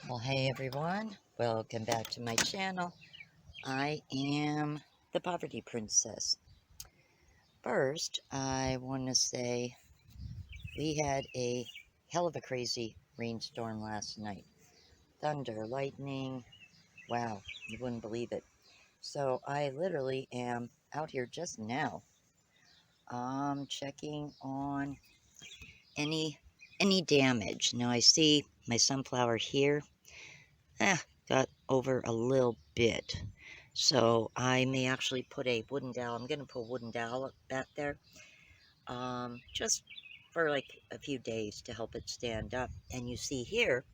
Well, hey everyone, welcome back to my channel. I am the Poverty Princess. First, I want to say we had a hell of a crazy rainstorm last night. Thunder, lightning, wow, you wouldn't believe it. So I literally am out here just now, checking on any damage. Now I see my sunflower here. Got over a little bit. So I may actually put a wooden dowel. I'm going to put a wooden dowel back there just for like a few days to help it stand up. And you see here,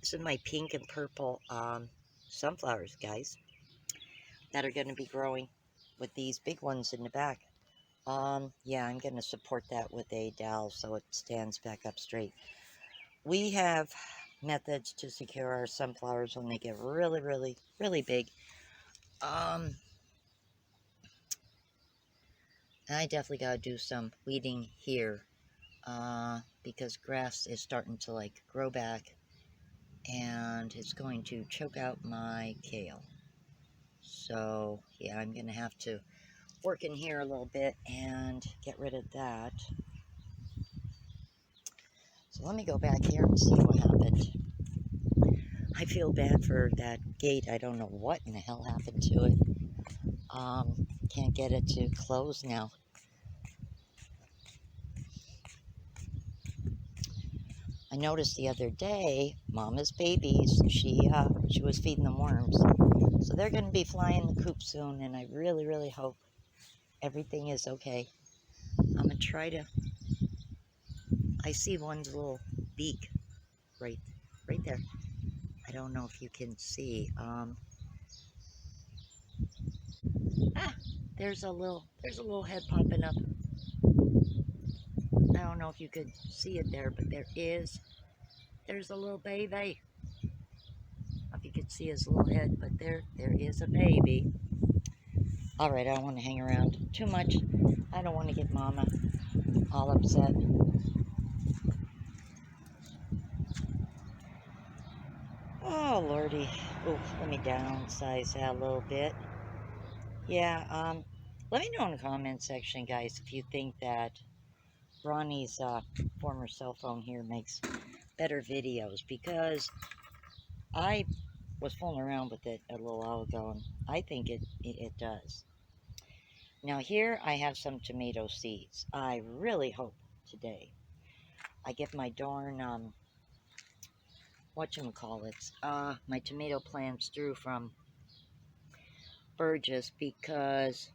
this is my pink and purple sunflowers, guys, that are going to be growing with these big ones in the back. Yeah, I'm going to support that with a dowel so it stands back up straight. We have methods to secure our sunflowers when they get really, really, really big. I definitely got to do some weeding here because grass is starting to like grow back and it's going to choke out my kale. So yeah, I'm going to have to work in here a little bit and get rid of that. So let me go back here and see what happened. I feel bad for that gate. I don't know what in the hell happened to it. Can't get it to close now. I noticed the other day, Mama's babies, she was feeding them worms. So they're going to be flying the coop soon, and I really, really hope everything is okay. I'm going to try to, I see one's little beak right there. I don't know if you can see. There's a little head popping up. I don't know if you could see it there, but there's a little baby. I don't know if you could see his little head, but there is a baby. All right, I don't want to hang around too much. I don't want to get Mama all upset. Oh, Lordy. Ooh, let me downsize that a little bit. Yeah, let me know in the comment section, guys, if you think that Ronnie's former cell phone here makes better videos, because I was fooling around with it a little while ago, and I think it does. Now here I have some tomato seeds. I really hope today I get my darn, whatchamacallits, my tomato plants through from Burgess, because,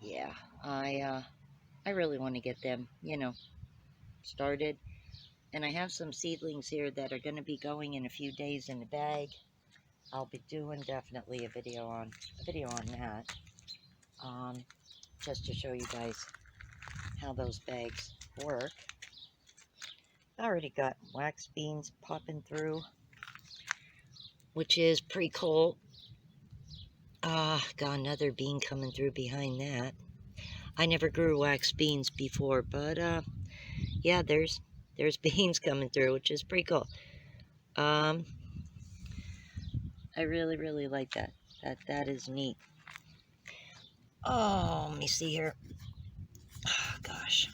yeah, I really want to get them, started. And I have some seedlings here that are going to be going in a few days in the bag. I'll be doing definitely a video on that, just to show you guys how those bags work. I already got wax beans popping through, which is pretty cool. Got another bean coming through behind that. I never grew wax beans before, but yeah, there's beans coming through, which is pretty cool. I really, really like that. That is neat. Oh, let me see here. Oh, gosh.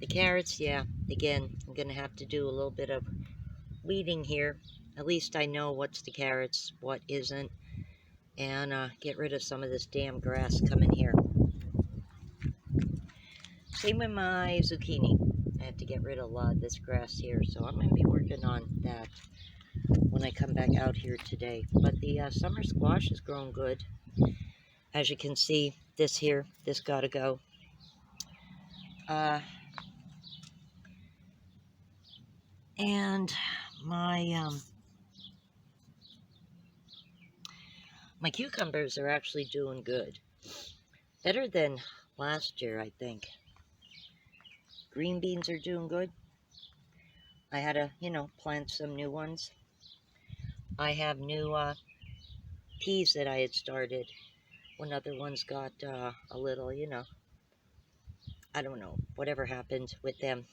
The carrots, yeah, again, I'm going to have to do a little bit of weeding here. At least I know what's the carrots, what isn't, and get rid of some of this damn grass coming here. Same with my zucchini. I have to get rid of a lot of this grass here, so I'm going to be working on that when I come back out here today. But the summer squash is growing good. As you can see, this gotta go. And my my cucumbers are actually doing good. Better than last year, I think. Green beans are doing good. I had to, plant some new ones. I have new peas that I had started when other ones got a little, I don't know, whatever happened with them.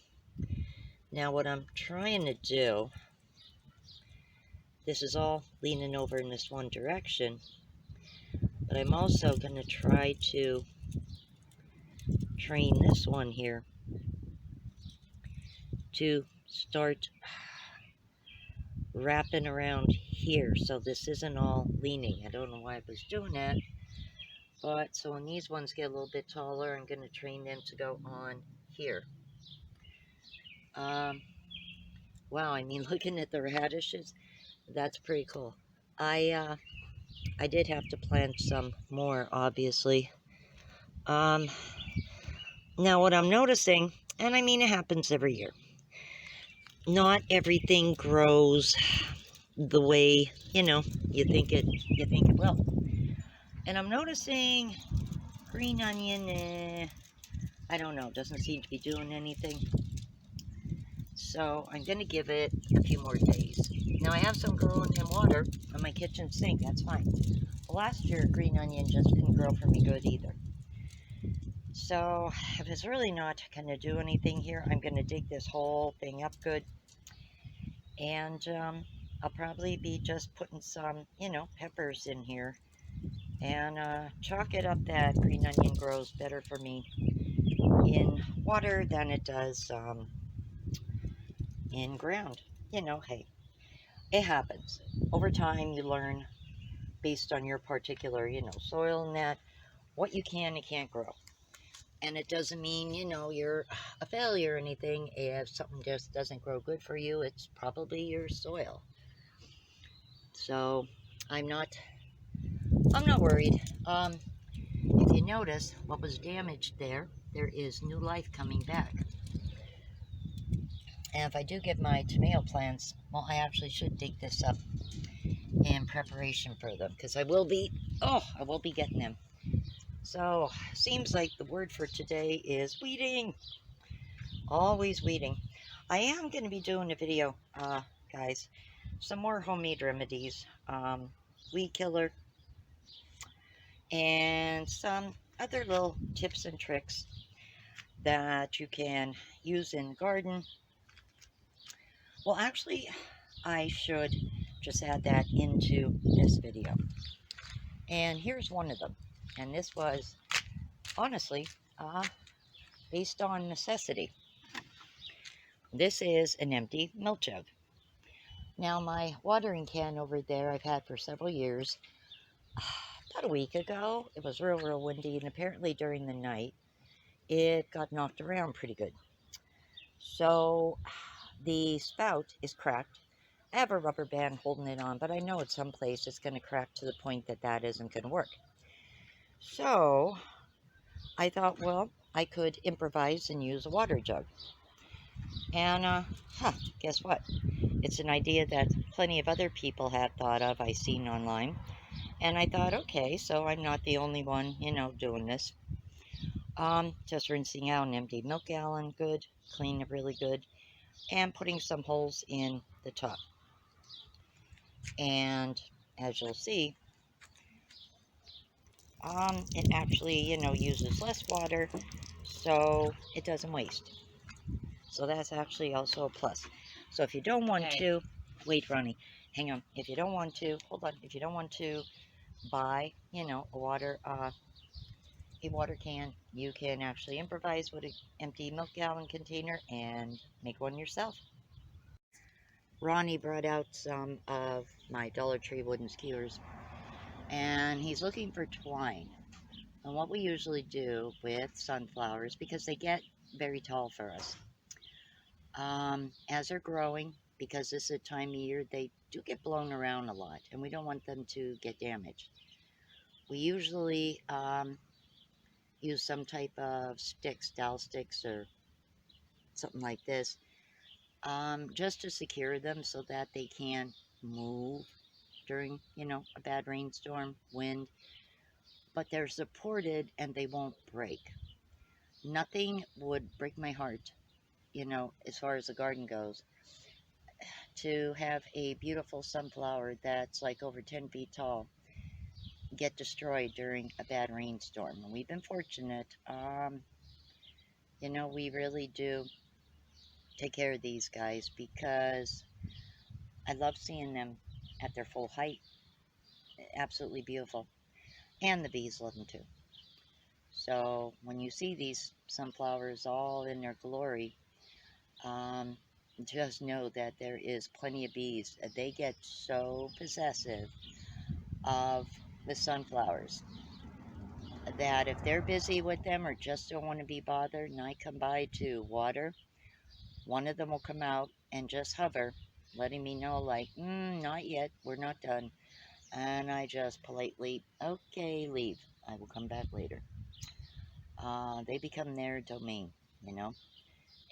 Now what I'm trying to do this is all leaning over in this one direction, but I'm also going to try to train this one here to start wrapping around here, so this isn't all leaning. I don't know why I was doing that, but so when these ones get a little bit taller, I'm going to train them to go on here. Wow, I mean, looking at the radishes, that's pretty cool. I did have to plant some more, obviously. Now what I'm noticing, and I mean it happens every year, not everything grows the way, you think it will. And I'm noticing green onion, I don't know, doesn't seem to be doing anything. So I'm going to give it a few more days. Now I have some growing in water on my kitchen sink, that's fine. Last year, green onion just didn't grow for me good either. So if it's really not going to do anything here, I'm going to dig this whole thing up good. And I'll probably be just putting some, peppers in here. And chalk it up that green onion grows better for me in water than it does in ground. Hey, it happens. Over time, you learn based on your particular, soil and that, what you can and can't grow. And it doesn't mean, you're a failure or anything. If something just doesn't grow good for you, it's probably your soil. So I'm not worried. If you notice what was damaged there is new life coming back. And if I do get my tomato plants, well, I actually should dig this up in preparation for them, because I will be getting them. So seems like the word for today is weeding. Always weeding. I am going to be doing a video, guys, some more homemade remedies, weed killer, and some other little tips and tricks that you can use in the garden. Well, actually, I should just add that into this video. And here's one of them. And this was, honestly, based on necessity. This is an empty milk jug. Now, my watering can over there I've had for several years. About a week ago, it was real windy, and apparently during the night, it got knocked around pretty good. So the spout is cracked. I have a rubber band holding it on, but I know at some place it's going to crack to the point that that isn't going to work. So I thought, well, I could improvise and use a water jug. And, guess what? It's an idea that plenty of other people had thought of, I seen online. And I thought, okay, so I'm not the only one, doing this. Just rinsing out an empty milk gallon, good, clean it really good, and putting some holes in the top. And as you'll see, it actually, uses less water, so it doesn't waste. So that's actually also a plus. So if you don't want to, wait, Ronnie, hang on. If you don't want to, hold on. If you don't want to buy, a water can, you can actually improvise with an empty milk gallon container and make one yourself. Ronnie brought out some of my Dollar Tree wooden skewers, and he's looking for twine. And what we usually do with sunflowers, because they get very tall for us, as they're growing, because this is a time of year, they do get blown around a lot, and we don't want them to get damaged. We usually use some type of sticks, dowel sticks, or something like this, just to secure them so that they can't move during, a bad rainstorm, wind, but they're supported and they won't break. Nothing would break my heart, as far as the garden goes, to have a beautiful sunflower that's like over 10 feet tall get destroyed during a bad rainstorm. And we've been fortunate. We really do take care of these guys, because I love seeing them at their full height. Absolutely beautiful. And the bees love them too. So when you see these sunflowers all in their glory, just know that there is plenty of bees. They get so possessive of the sunflowers that if they're busy with them or just don't want to be bothered and I come by to water, one of them will come out and just hover, letting me know like, not yet, we're not done. And I just politely, okay, leave. I will come back later. They become their domain, you know,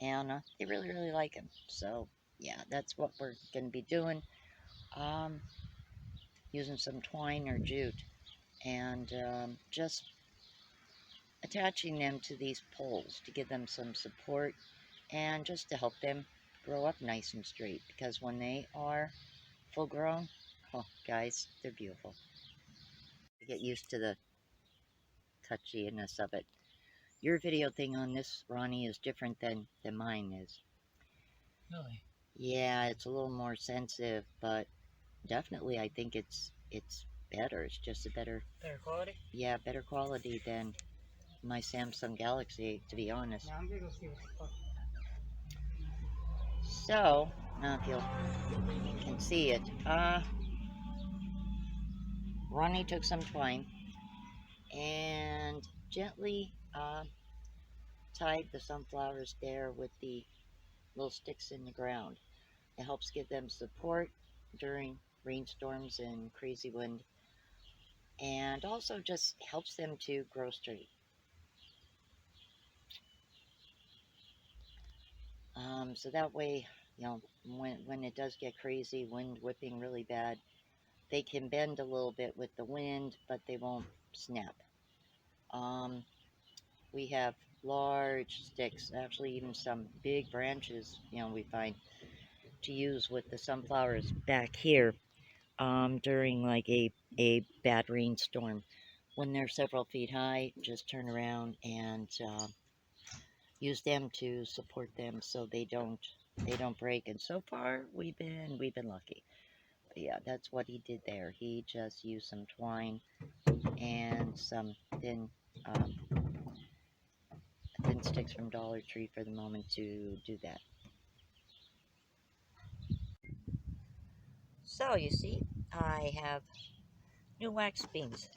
and they really, really like them. So, yeah, that's what we're going to be doing. Using some twine or jute and just attaching them to these poles to give them some support and just to help them grow up nice and straight, because when they are full grown, oh guys, they're beautiful. You get used to the touchiness of it. Your video thing on this, Ronnie, is different than mine is. Really? Yeah, it's a little more sensitive, but definitely I think it's better. It's just a better quality? Yeah, better quality than my Samsung Galaxy, to be honest. Yeah, I'm gonna go see what the fuck. So, now if you can see it, Ronnie took some twine and gently tied the sunflowers there with the little sticks in the ground. It helps give them support during rainstorms and crazy wind, and also just helps them to grow straight. So that way, you know, when it does get crazy, wind whipping really bad, they can bend a little bit with the wind, but they won't snap. Um, we have large sticks, actually even some big branches, you know, we find to use with the sunflowers back here during like a bad rainstorm. When they're several feet high, just turn around and use them to support them so they don't break. And so far we've been lucky. But yeah, that's what he did there. He just used some twine and some um, thin sticks from Dollar Tree for the moment to do that. So you see, I have new wax beans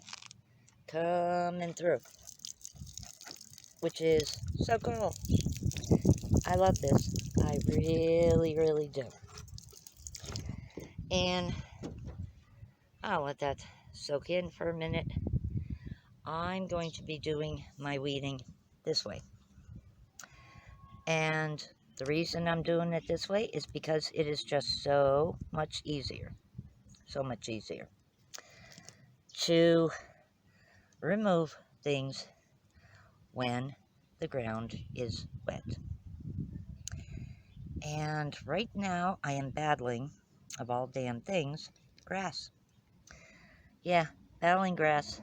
coming through, which is so cool. I love this. I really, really do. And I'll let that soak in for a minute. I'm going to be doing my weeding this way. And the reason I'm doing it this way is because it is just so much easier. So much easier to remove things when the ground is wet. And right now I am battling, of all damn things, grass. Yeah, battling grass.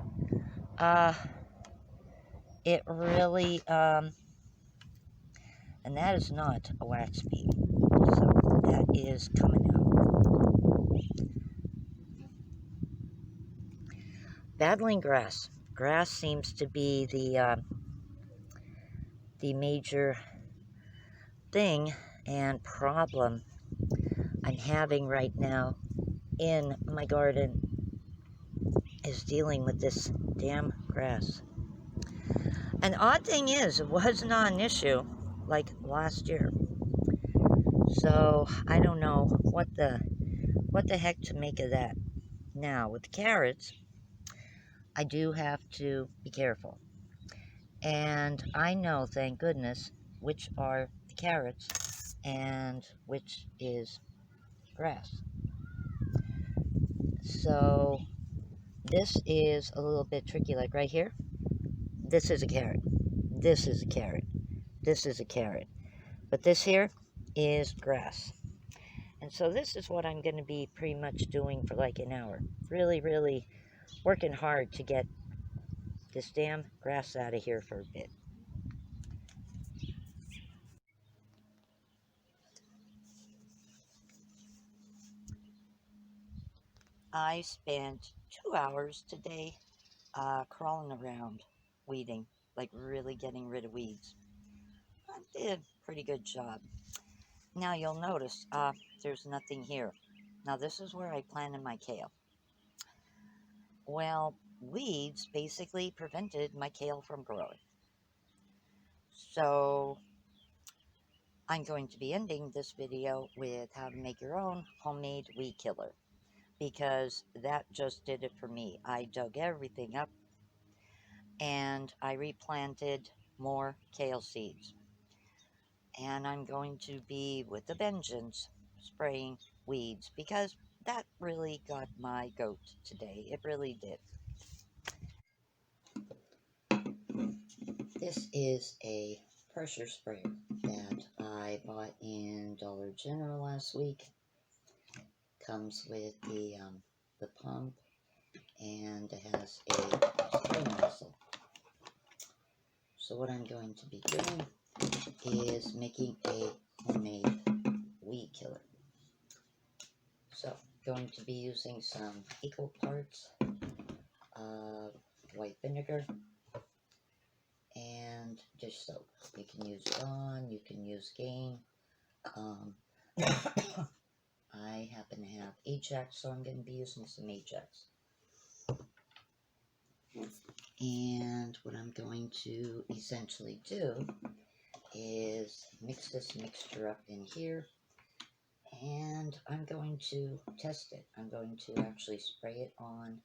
It really, and that is not a wax bead. So that is coming out. Battling grass. Grass seems to be the major thing and problem I'm having right now in my garden, is dealing with this damn grass. An odd thing is, it was not an issue like last year. So I don't know what the heck to make of that. Now with carrots, I do have to be careful. And I know, thank goodness, which are the carrots and which is grass. So this is a little bit tricky, like right here. This is a carrot. This is a carrot. This is a carrot. But this here is grass. And so this is what I'm going to be pretty much doing for like an hour. Really, really working hard to get this damn grass out of here for a bit. I spent 2 hours today crawling around weeding, like really getting rid of weeds. I did a pretty good job. Now you'll notice there's nothing here. Now this is where I planted my kale. Well, weeds basically prevented my kale from growing. So I'm going to be ending this video with how to make your own homemade weed killer, because that just did it for me. I dug everything up and I replanted more kale seeds. And I'm going to be, with a vengeance, spraying weeds, because that really got my goat today. It really did. This is a pressure sprayer that I bought in Dollar General last week. Comes with the pump, and it has a spray nozzle. So what I'm going to be doing is making a homemade weed killer. So going to be using some equal parts of white vinegar and dish soap. You can use Dawn, you can use Gain. I happen to have Ajax, so I'm going to be using some Ajax. And what I'm going to essentially do is mix this mixture up in here, and I'm going to test it. I'm going to actually spray it on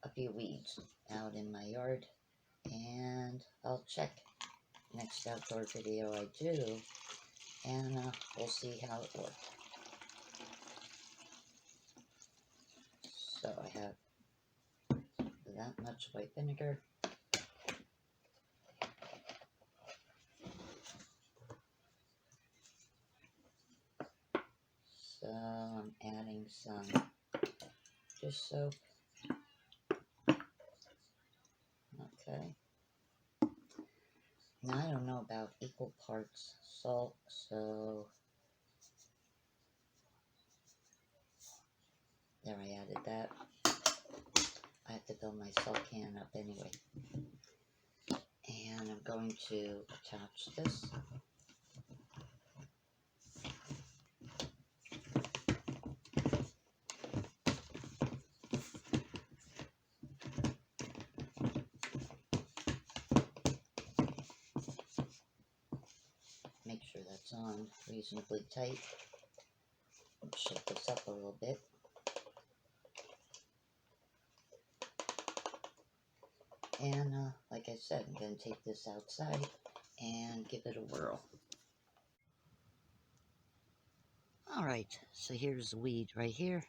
a few weeds out in my yard, and I'll check next outdoor video I do, and we'll see how it works. So I have that much white vinegar. So I'm adding some dish soap. Okay. Now I don't know about equal parts salt, so there, I added that. I have to fill my salt can up anyway. And I'm going to attach this. Make sure that's on reasonably tight. Shake this up a little bit. And like I said, I'm going to take this outside and give it a whirl. Alright, so here's the weed right here.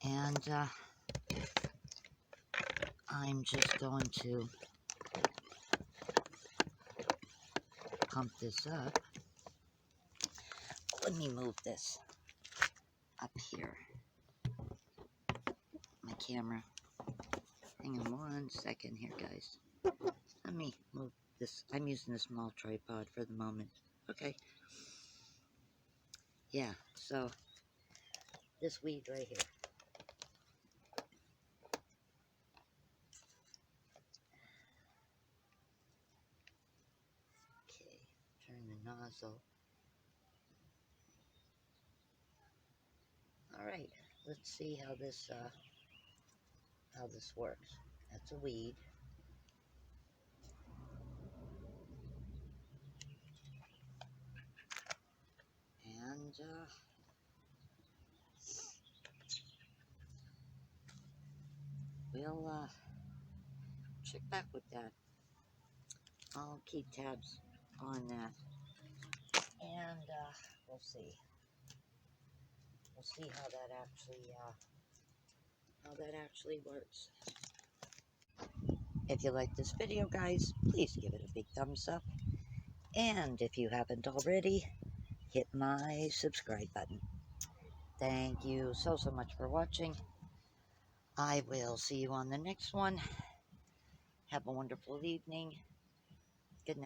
And I'm just going to pump this up. Let me move this up here. My camera. Hang on one second here, guys. Let me move this. I'm using a small tripod for the moment. Okay. Yeah, so this weed right here. Okay, turn the nozzle. Alright, let's see how this works. That's a weed. And we'll check back with that. I'll keep tabs on that, and we'll see. We'll see how that actually works. If you like this video, guys, please give it a big thumbs up, and if you haven't already, hit my subscribe button. Thank you so much for watching. I will see you on the next one. Have a wonderful evening.